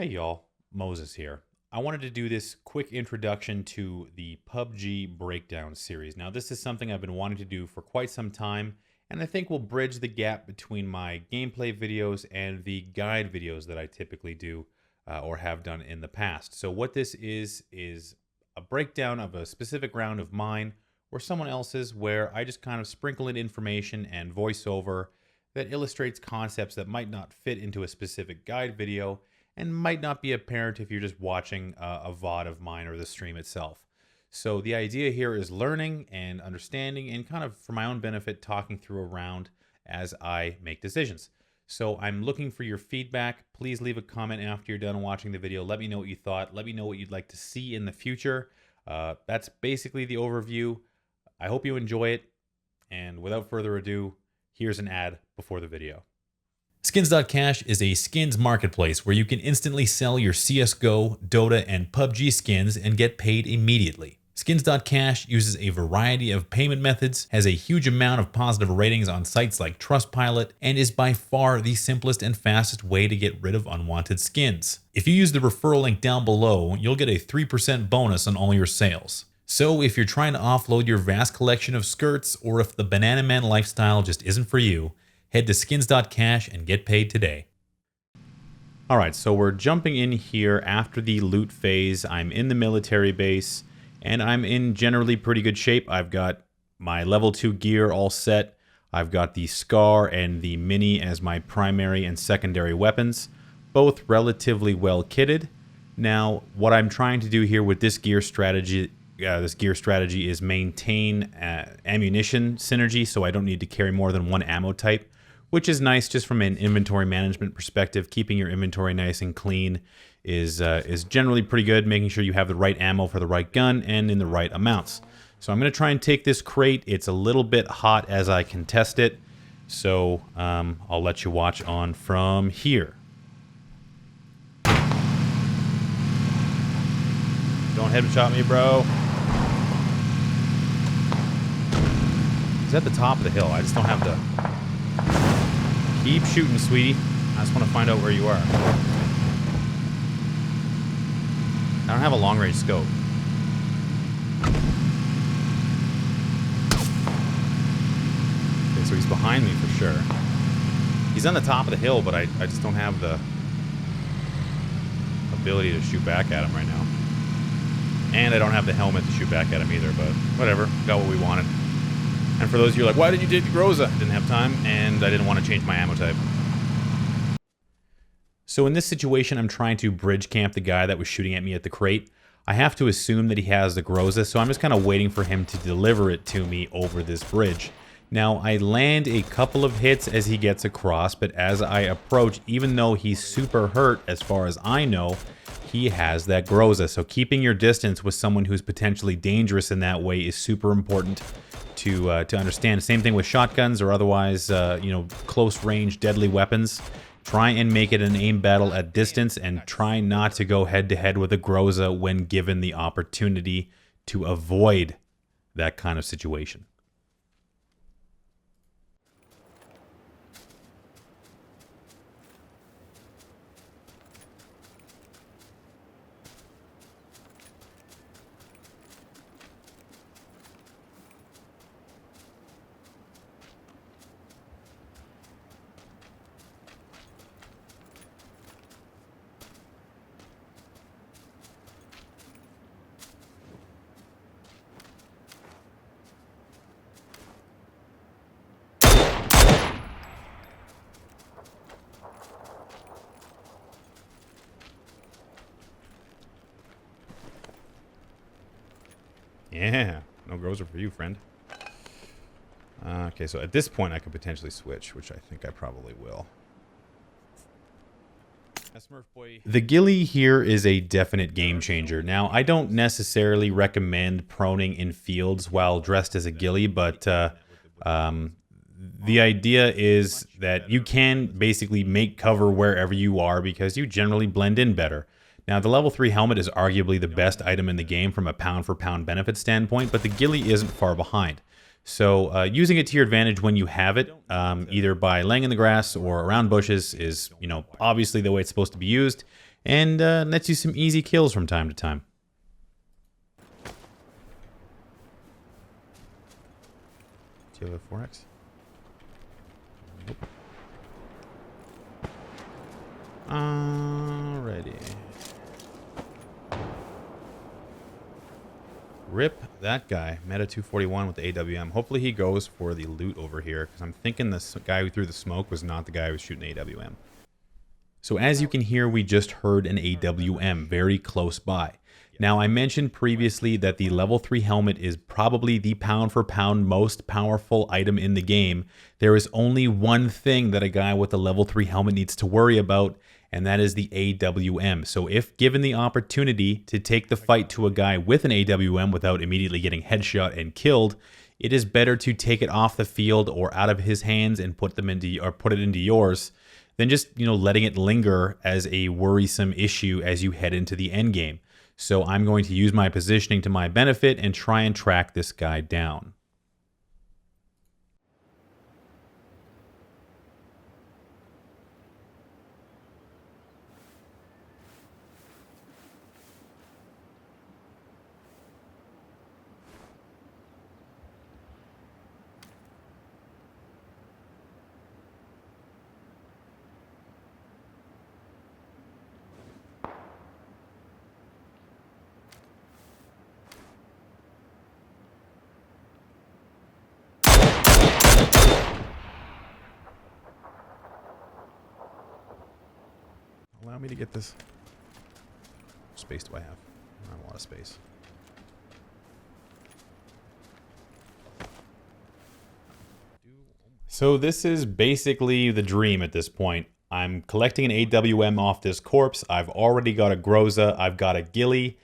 Hey y'all, Moses here. I wanted to do this quick introduction to the PUBG Breakdown series. Now, this is something I've been wanting to do for quite some time, and I think will bridge the gap between my gameplay videos and the guide videos that I typically do or have done in the past. So what this is a breakdown of a specific round of mine or someone else's where I just kind of sprinkle in information and voiceover that illustrates concepts that might not fit into a specific guide video and might not be apparent if you're just watching a VOD of mine or the stream itself. So the idea here is learning and understanding and kind of for my own benefit talking through a round as I make decisions. So I'm looking for your feedback. Please leave a comment after you're done watching the video. Let me know what you thought. Let me know what you'd like to see in the future. That's basically the overview. I hope you enjoy it. And without further ado, here's an ad before the video. Skins.cash is a skins marketplace where you can instantly sell your CSGO, Dota, and PUBG skins and get paid immediately. Skins.cash uses a variety of payment methods, has a huge amount of positive ratings on sites like Trustpilot, and is by far the simplest and fastest way to get rid of unwanted skins. If you use the referral link down below, you'll get a 3% bonus on all your sales. So if you're trying to offload your vast collection of skirts, or if the Banana Man lifestyle just isn't for you, head to skins.cash and get paid today. All right, so we're jumping in here after the loot phase. I'm in the military base, and I'm in generally pretty good shape. I've got my level 2 gear all set. I've got the SCAR and the Mini as my primary and secondary weapons, both relatively well kitted. Now, what I'm trying to do here with this gear strategy is maintain ammunition synergy, so I don't need to carry more than one ammo type, which is nice just from an inventory management perspective. Keeping your inventory nice and clean is generally pretty good, making sure you have the right ammo for the right gun and in the right amounts. So I'm going to try and take this crate. It's a little bit hot as I contest it, so I'll let you watch on from here. Don't headshot me, bro. He's at the top of the hill. I just don't have the... Keep shooting, sweetie. I just want to find out where you are. I don't have a long-range scope. Okay, so he's behind me for sure. He's on the top of the hill, but I just don't have the ability to shoot back at him right now. And I don't have the helmet to shoot back at him either, but whatever. Got what we wanted. And for those of you like, why did you take the groza? Didn't have time, and I didn't want to change my ammo type. So in this situation, I'm trying to bridge camp the guy that was shooting at me at the crate. I have to assume that he has the groza, so I'm just kind of waiting for him to deliver it to me over this bridge. Now, I land a couple of hits as he gets across, but as I approach, even though he's super hurt as far as I know, he has that groza. So keeping your distance with someone who's potentially dangerous in that way is super important to understand. Same thing with shotguns or otherwise, close range deadly weapons. Try and make it an aim battle at distance and try not to go head to head with a groza when given the opportunity to avoid that kind of situation. Yeah, no groza for you, friend. Okay, so at this point I could potentially switch, which I think I probably will. The Ghillie here is a definite game changer. Now, I don't necessarily recommend proning in fields while dressed as a Ghillie, but the idea is that you can basically make cover wherever you are because you generally blend in better. Now, the level 3 helmet is arguably the best item in the game from a pound-for-pound benefit standpoint, but the Ghillie isn't far behind. So using it to your advantage when you have it, either by laying in the grass or around bushes is, obviously the way it's supposed to be used. and nets you some easy kills from time to time. Do you have a 4X? Nope. Alrighty. Rip that guy. Meta 241 with the AWM. Hopefully he goes for the loot over here, because I'm thinking this guy who threw the smoke was not the guy who was shooting AWM. So as you can hear, we just heard an AWM very close by. Now, I mentioned previously that the level 3 helmet is probably the pound for pound most powerful item in the game. There is only one thing that a guy with a level 3 helmet needs to worry about, and that is the AWM. So if given the opportunity to take the fight to a guy with an AWM without immediately getting headshot and killed, it is better to take it off the field or out of his hands and put it into yours than just, letting it linger as a worrisome issue as you head into the end game. So I'm going to use my positioning to my benefit and try and track this guy down. Allow me to get this. What space do I have? Not a lot of space. So this is basically the dream at this point. I'm collecting an AWM off this corpse. I've already got a groza. I've got a ghillie.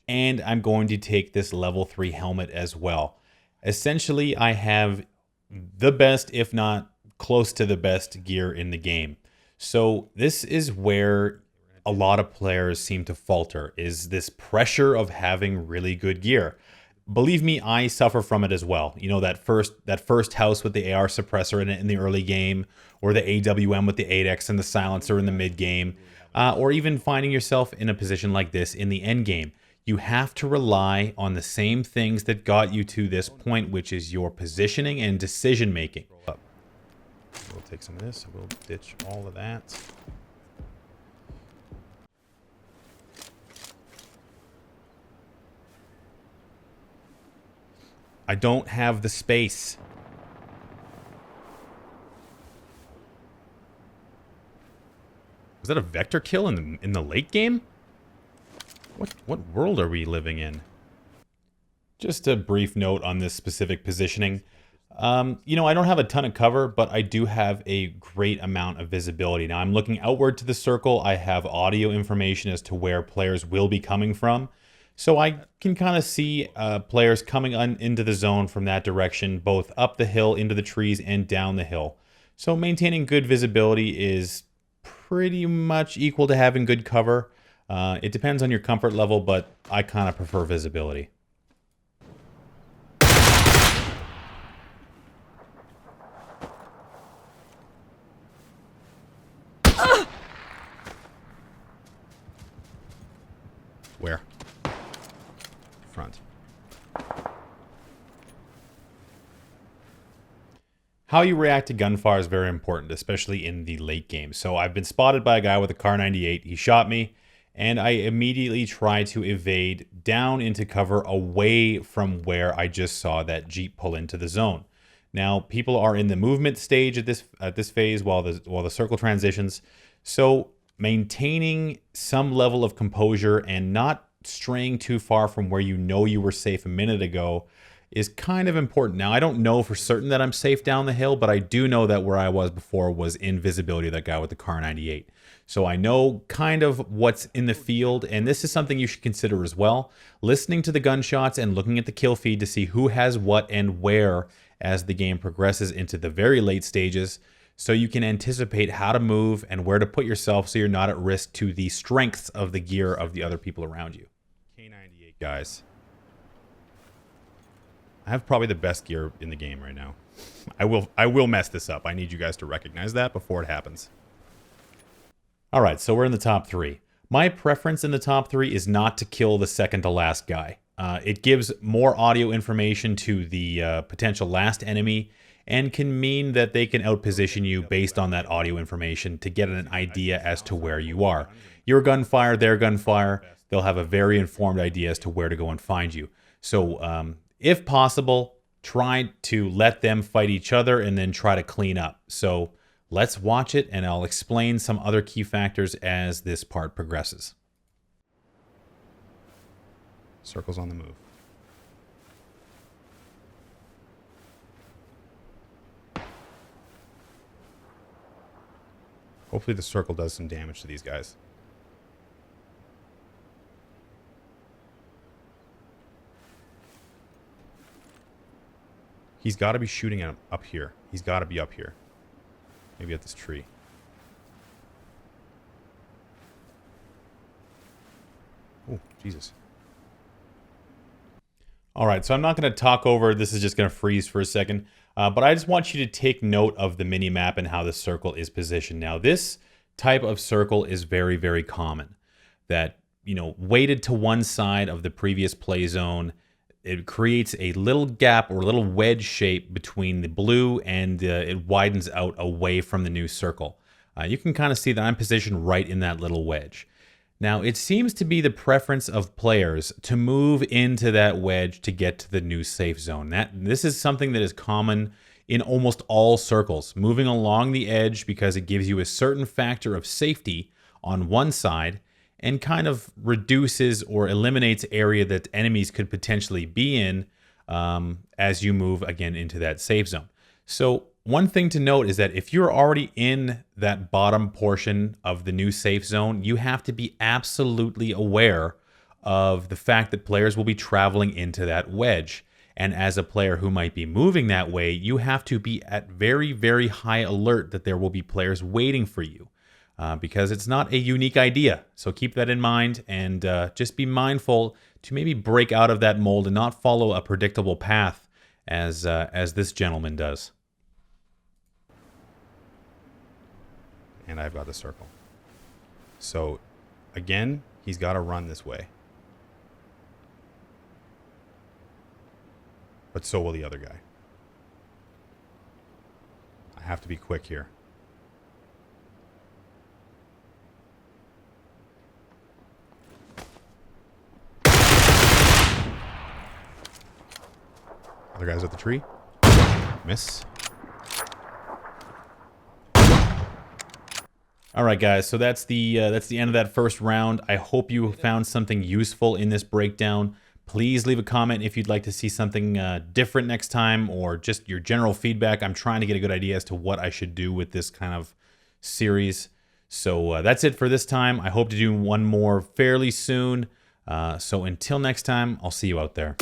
And I'm going to take this level 3 helmet as well. Essentially, I have the best, if not close to the best gear in the game. So this is where a lot of players seem to falter, is this pressure of having really good gear. Believe me, I suffer from it as well. That first house with the AR suppressor in it in the early game, or the AWM with the 8X and the silencer in the mid game, or even finding yourself in a position like this in the end game. You have to rely on the same things that got you to this point, which is your positioning and decision making. We'll take some of this. We'll ditch all of that. I don't have the space. Was that a vector kill in the late game? What world are we living in? Just a brief note on this specific positioning. I don't have a ton of cover, but I do have a great amount of visibility. Now, I'm looking outward to the circle. I have audio information as to where players will be coming from. So I can kind of see players coming into the zone from that direction, both up the hill, into the trees, and down the hill. So maintaining good visibility is pretty much equal to having good cover. It depends on your comfort level, but I kind of prefer visibility. Where? Front. How you react to gunfire is very important, especially in the late game. So I've been spotted by a guy with a Kar 98. He shot me, and I immediately tried to evade down into cover away from where I just saw that Jeep pull into the zone. Now, people are in the movement stage at this phase while the circle transitions. So maintaining some level of composure and not straying too far from where you were safe a minute ago is kind of important. Now, I don't know for certain that I'm safe down the hill, but I do know that where I was before was in visibility of that guy with the Kar 98. So I know kind of what's in the field, and this is something you should consider as well. Listening to the gunshots and looking at the kill feed to see who has what and where as the game progresses into the very late stages, so you can anticipate how to move and where to put yourself so you're not at risk to the strengths of the gear of the other people around you. K98, guys. I have probably the best gear in the game right now. I will mess this up. I need you guys to recognize that before it happens. All right, so we're in the top 3. My preference in the top 3 is not to kill the second to last guy. It gives more audio information to the potential last enemy and can mean that they can outposition you based on that audio information to get an idea as to where you are. Your gunfire, their gunfire, they'll have a very informed idea as to where to go and find you. So if possible, try to let them fight each other and then try to clean up. So let's watch it, and I'll explain some other key factors as this part progresses. Circle's on the move. Hopefully the circle does some damage to these guys. He's got to be shooting at him up here. He's got to be up here. Maybe at this tree. Oh, Jesus. All right, so I'm not going to talk over. This is just going to freeze for a second. But I just want you to take note of the mini-map and how the circle is positioned. Now, this type of circle is very, very common. That, you know, weighted to one side of the previous play zone, it creates a little gap or a little wedge shape between the blue, and it widens out away from the new circle. You can kind of see that I'm positioned right in that little wedge. Now, it seems to be the preference of players to move into that wedge to get to the new safe zone. This is something that is common in almost all circles, moving along the edge because it gives you a certain factor of safety on one side and kind of reduces or eliminates area that enemies could potentially be in as you move again into that safe zone. So one thing to note is that if you're already in that bottom portion of the new safe zone, you have to be absolutely aware of the fact that players will be traveling into that wedge. And as a player who might be moving that way, you have to be at very, very high alert that there will be players waiting for you because it's not a unique idea. So keep that in mind and just be mindful to maybe break out of that mold and not follow a predictable path as this gentleman does. And I've got the circle. So, again, he's got to run this way. But so will the other guy. I have to be quick here. Other guy's at the tree. Miss. All right, guys, so that's the end of that first round. I hope you found something useful in this breakdown. Please leave a comment if you'd like to see something different next time, or just your general feedback. I'm trying to get a good idea as to what I should do with this kind of series. So that's it for this time. I hope to do one more fairly soon. So until next time, I'll see you out there.